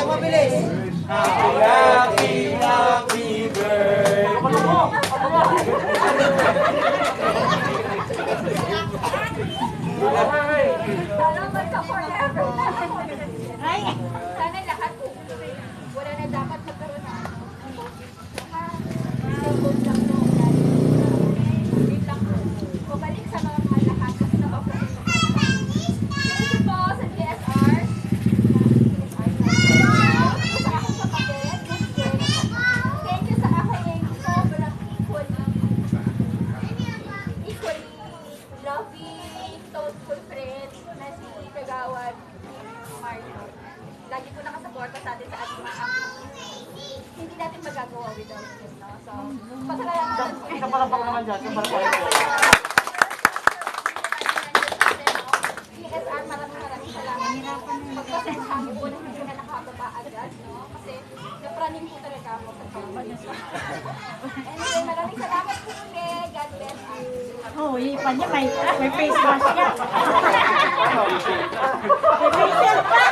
mabilis. Happy birthday. Salamat ka forever. Ay, sana lahat po. Wala na dapat magkaroon na. Cellphone lang po. Wait lang po. Pabalik sa mga lahat kasi napapunod. Thank you po sa DSR. Sa aking kapatid. Thank you sa aking sobrang equally loving, thoughtful friend na si Kagawad Mario. Lagi po nakasuporta sa atin sa ating mga hindi natin magagawa without him, no? So, pasalamatan po. Isa pala bang naman dyan? Isa pala tayo. DSR, maraming salamat. Pagpasensyahan po na hindi na nakababa agad, no? Kasi napraning po talaga ako sa company. Anyway, maraming salamat po ulit. God bless you. Oh, ipan niya, may face mask niya. May facial pa.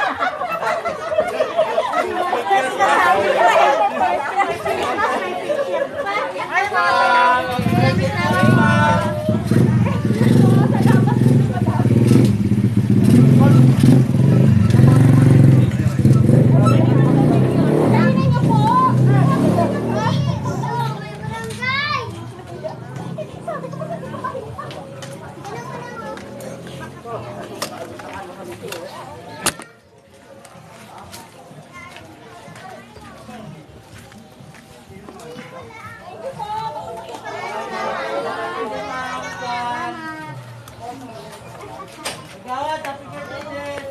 Gawad, happy birthday.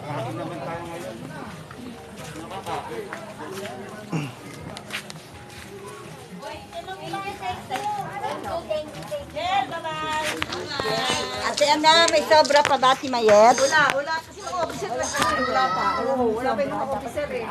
Bakit naman tayo ngayon? Ate Ana, may sobra pa ba si Mayet? Wala. Kasi mga officer, wala pa. Oo, wala pa yung mga officer eh.